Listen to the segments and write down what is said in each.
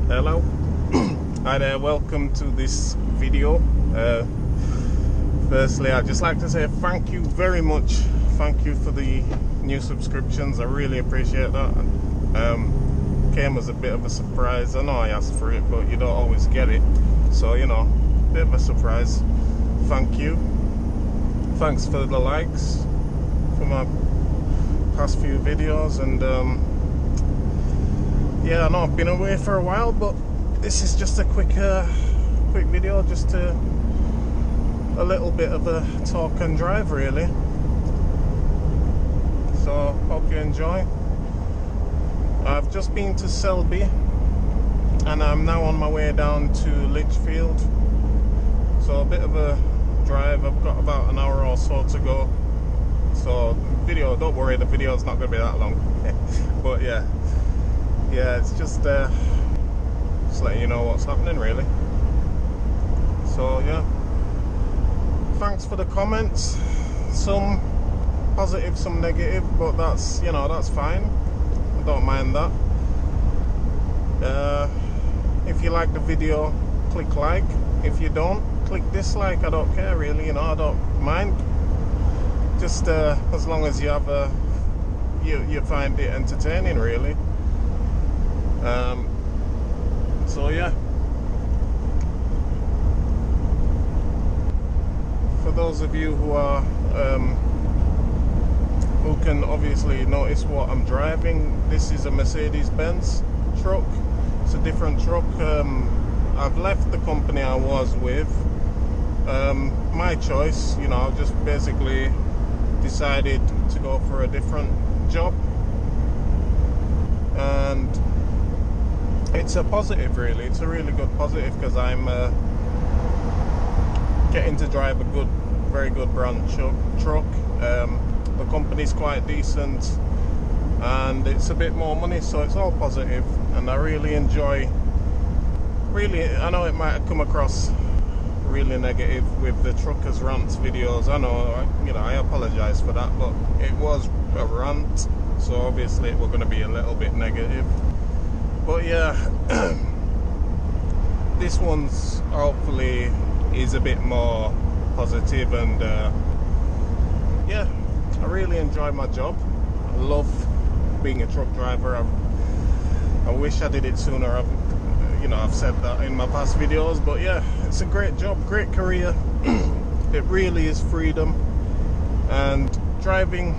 Hello. Hi there, welcome to this video. Firstly, I'd just like to say thank you very much. Thank you for the new subscriptions. I really appreciate that. Came as a bit of a surprise. I know I asked for it, but you don't always get it. So, you know, bit of a surprise. Thank you. Thanks for the likes for my past few videos, and yeah, I know I've been away for a while, but this is just a quick video, just a little bit of a talk and drive really. So hope you enjoy. I've just been to Selby and I'm now on my way down to Lichfield, so a bit of a drive. I've got about an hour or so to go, so video, don't worry, the video is not going to be that long. But yeah, it's just letting you know what's happening really. So yeah, thanks for the comments, some positive, some negative, but that's, you know, that's fine. I don't mind that. If you like the video, click like. If you don't, click dislike. I don't care really, you know, I don't mind. Just as long as you have you find it entertaining really. So yeah, for those of you who are who can obviously notice what I'm driving, this is a Mercedes-Benz truck. It's a different truck. I've left the company I was with, my choice, you know. I've just basically decided to go for a different job, and it's a positive really. It's a really good positive, because I'm getting to drive a very good brand truck. The company's quite decent and it's a bit more money, so it's all positive, and I really enjoy. I know it might have come across really negative with the truckers rants videos. I know, you know, I apologize for that, but it was a rant, so obviously it was going to be a little bit negative. But yeah, this one's hopefully is a bit more positive, and yeah, I really enjoy my job. I love being a truck driver. I wish I did it sooner. I've said that in my past videos, but yeah, it's a great job, great career. It really is freedom, and driving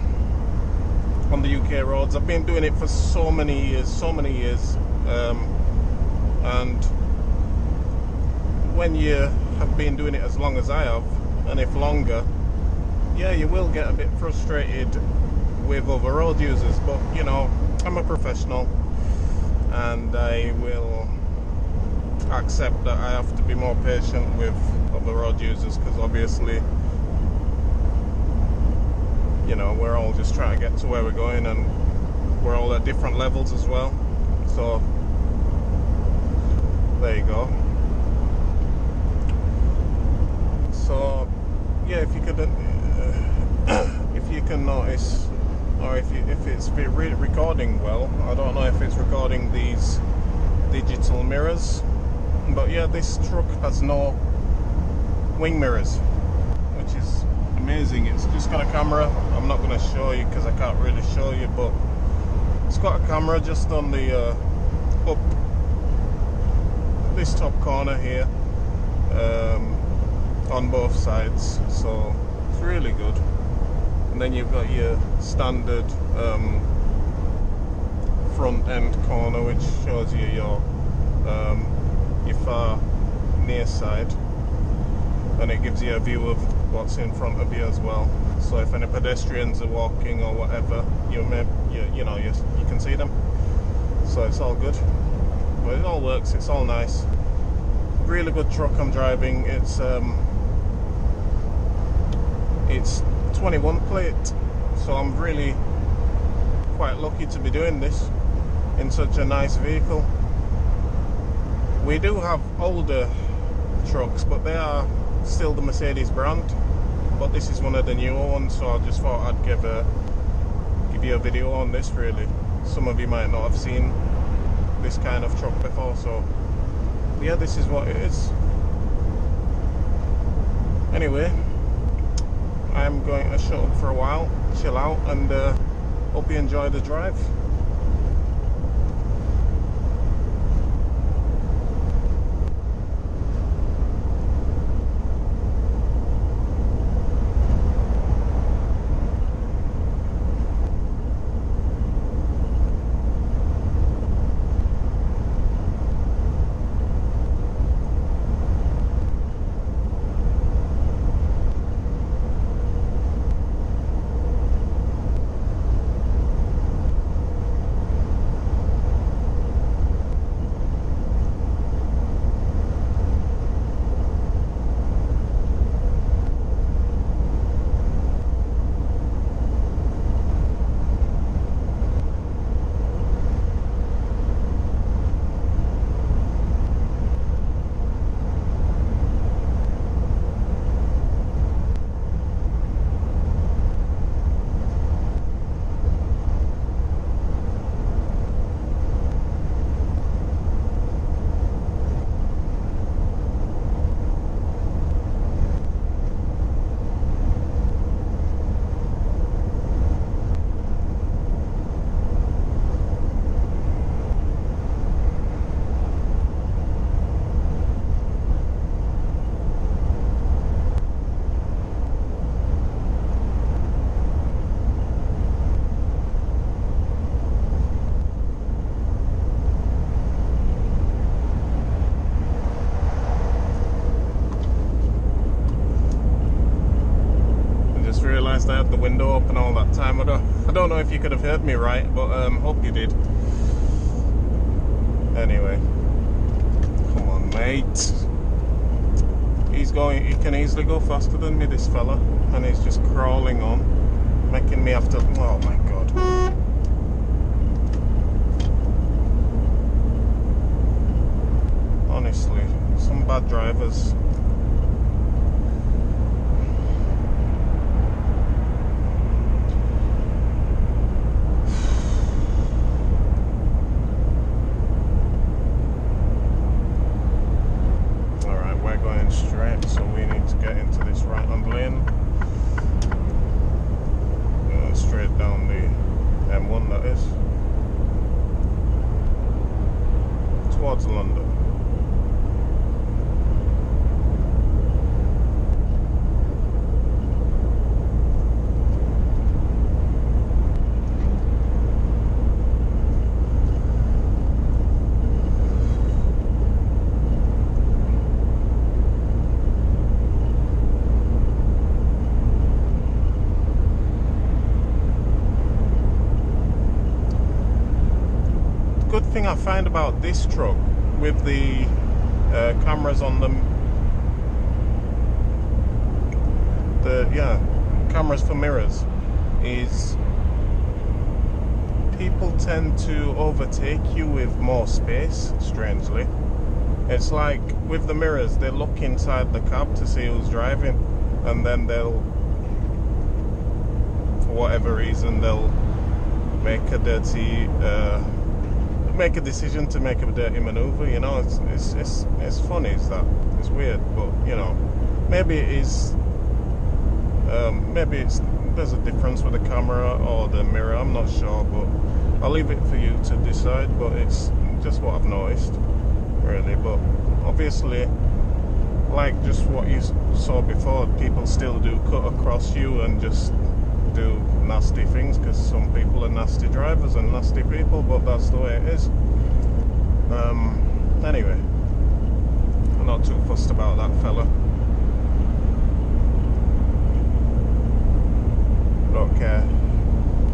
on the UK roads, I've been doing it for so many years, and when you have been doing it as long as I have, and if longer, yeah, you will get a bit frustrated with other road users, but you know, I'm a professional and I will accept that I have to be more patient with other road users, because obviously, you know, we're all just trying to get to where we're going, and we're all at different levels as well. So there you go. So yeah, if you could if you can notice, or if it's really recording well, I don't know if it's recording these digital mirrors, but yeah, this truck has no wing mirrors, which is amazing. It's just got a camera. I'm not going to show you because I can't really show you, but it's got a camera just on the up this top corner here, on both sides, so it's really good. And then you've got your standard front end corner, which shows you your far near side, and it gives you a view of what's in front of you as well. So if any pedestrians are walking or whatever, you can see them. So it's all good. But it all works. It's all nice. Really good truck I'm driving. It's 21 plate, so I'm really quite lucky to be doing this in such a nice vehicle. We do have older trucks, but they are still the Mercedes brand, but this is one of the newer ones, so I just thought I'd give you a video on this really. Some of you might not have seen this kind of truck before, so yeah, this is what it is. Anyway, I'm going to shut up for a while, chill out, and hope you enjoy the drive. I had the window open all that time. I don't know if you could have heard me right, but hope you did. Anyway, come on, mate. He can easily go faster than me, this fella, and he's just crawling on, making me have to. Oh my god. Honestly, some bad drivers. Straight, so we need to get into this right hand lane, straight down the M1, that is, towards London. Good thing I find about this truck with the cameras on them, cameras for mirrors, is people tend to overtake you with more space, strangely. It's like with the mirrors, they look inside the cab to see who's driving, and then they'll, for whatever reason, they'll make a decision to make a dirty maneuver. You know, it's funny, it's weird, but you know, maybe it is. There's a difference with the camera or the mirror. I'm not sure, but I'll leave it for you to decide. But it's just what I've noticed, really. But obviously, like just what you saw before, people still do cut across you and just do nasty things, because some people are nasty drivers and nasty people, but that's the way it is. Anyway, I'm not too fussed about that fella. Don't care,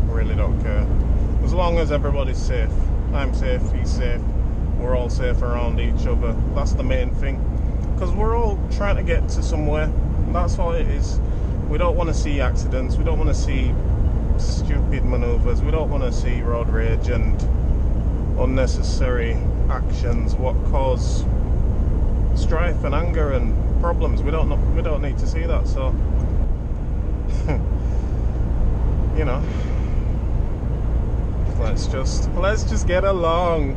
really don't care, as long as everybody's safe. I'm safe, he's safe, we're all safe around each other. That's the main thing, because we're all trying to get to somewhere. That's all it is. We don't want to see accidents, we don't want to see stupid manoeuvres, we don't want to see road rage and unnecessary actions what cause strife and anger and problems. We don't need to see that. So you know, let's just get along.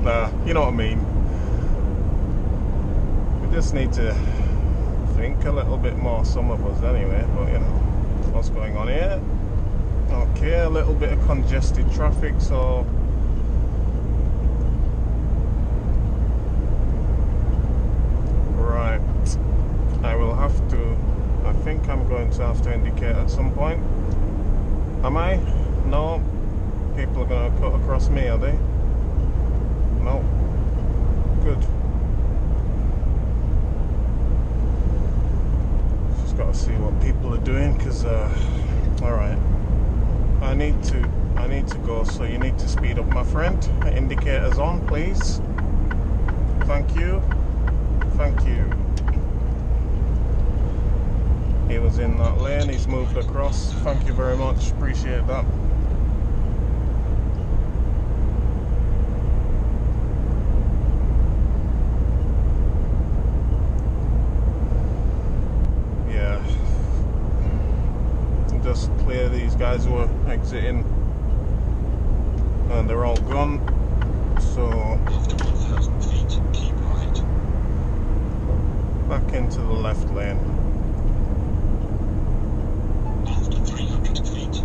Nah, you know what I mean. We just need to think a little bit more, some of us anyway, but you know, what's going on here? Okay, a little bit of congested traffic, so right, I will have to, I think I'm going to have to indicate at some point. Am I? No. People are going to cut across me, are they? No. Good. Just got to see what people are doing, because alright, I need to go, so you need to speed up, my friend. Indicators on, please. Thank you. Thank you. He was in that lane, he's moved across. Thank you very much, appreciate that. Yeah. Just clear these guys who are exiting. And they're all gone. So After 1,000 feet, keep right. Back into the left lane. After 300 feet,